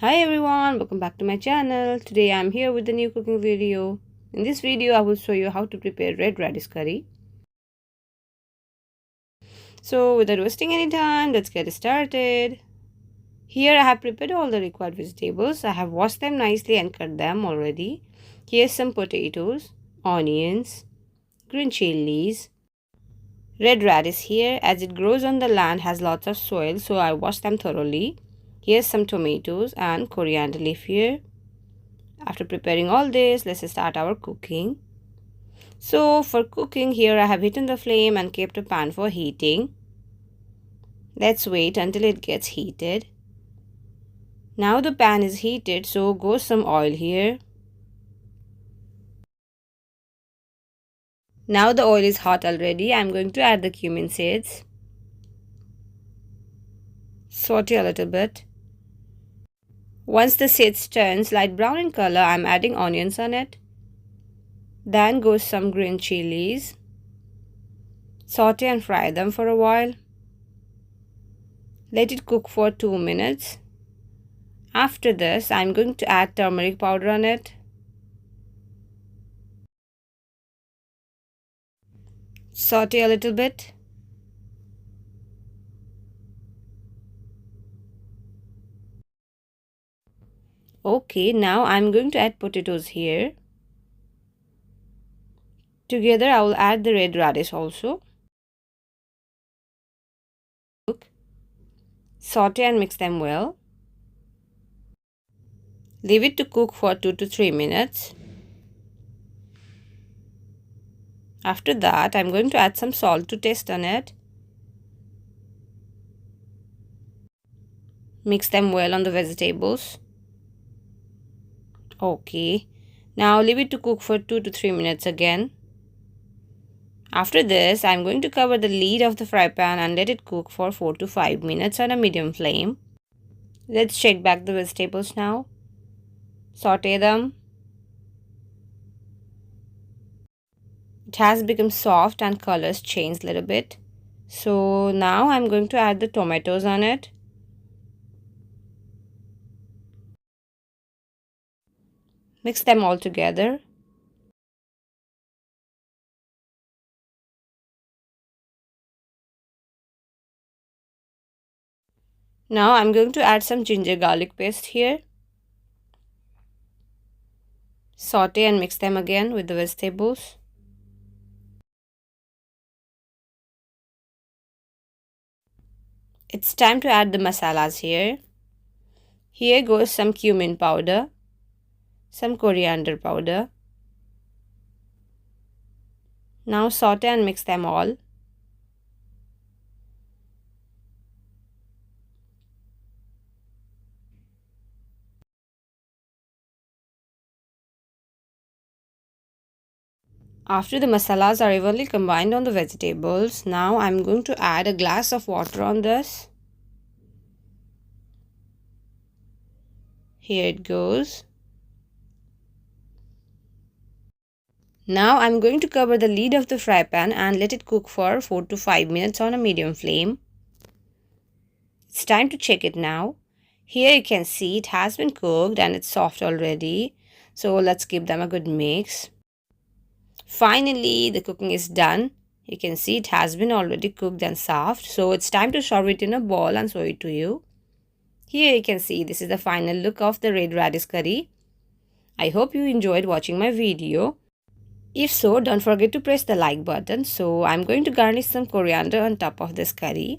Hi everyone, welcome back to my channel. Today I'm here with a new cooking video. In this video I will show you how to prepare red radish curry. So without wasting any time, let's get started. Here I have prepared all the required vegetables. I have washed them nicely and cut them already. Here's some potatoes, onions, green chilies, red radish here as it grows on the land has lots of soil, so I washed them thoroughly. Here's some tomatoes and coriander leaf here. After preparing all this, let's start our cooking. So for cooking here I have heated the flame and kept a pan for heating. Let's wait until it gets heated. Now the pan is heated, so goes some oil here. Now the oil is hot already. I'm going to add the cumin seeds. Saute a little bit. Once the seeds turns light brown in color, I'm adding onions on it. Then goes some green chilies. Saute and fry them for a while. Let it cook for 2 minutes. After this, I'm going to add turmeric powder on it. Saute a little bit. Okay, now I'm going to add potatoes here. Together I will add the red radish also. Saute and mix them well. Leave it to cook for 2 to 3 minutes. After that, I'm going to add some salt to taste on it. Mix them well on the vegetables. Okay, now leave it to cook for 2 to 3 minutes again. After this, I'm going to cover the lid of the fry pan and let it cook for 4 to 5 minutes on a medium flame. Let's check back the vegetables now. Saute them. It has become soft and colors changed a little bit. So now I'm going to add the tomatoes on it. Mix them all together. Now I'm going to add some ginger garlic paste here. Saute and mix them again with the vegetables. It's time to add the masalas here. Here goes some cumin powder, some coriander powder. Now saute and mix them all. After the masalas are evenly combined on the vegetables, now I'm going to add a glass of water on this. Here it goes. Now I'm going to cover the lid of the fry pan and let it cook for 4 to 5 minutes on a medium flame. It's time to check it now. Here you can see it has been cooked and it's soft already. So let's give them a good mix. Finally, the cooking is done. You can see it has been already cooked and soft. So it's time to serve it in a bowl and show it to you. Here you can see this is the final look of the red radish curry. I hope you enjoyed watching my video. If so, don't forget to press the like button. So I'm going to garnish some coriander on top of this curry.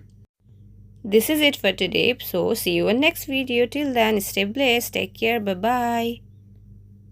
This is it for today. So see you in next video. Till then, stay blessed. Take care. Bye-bye.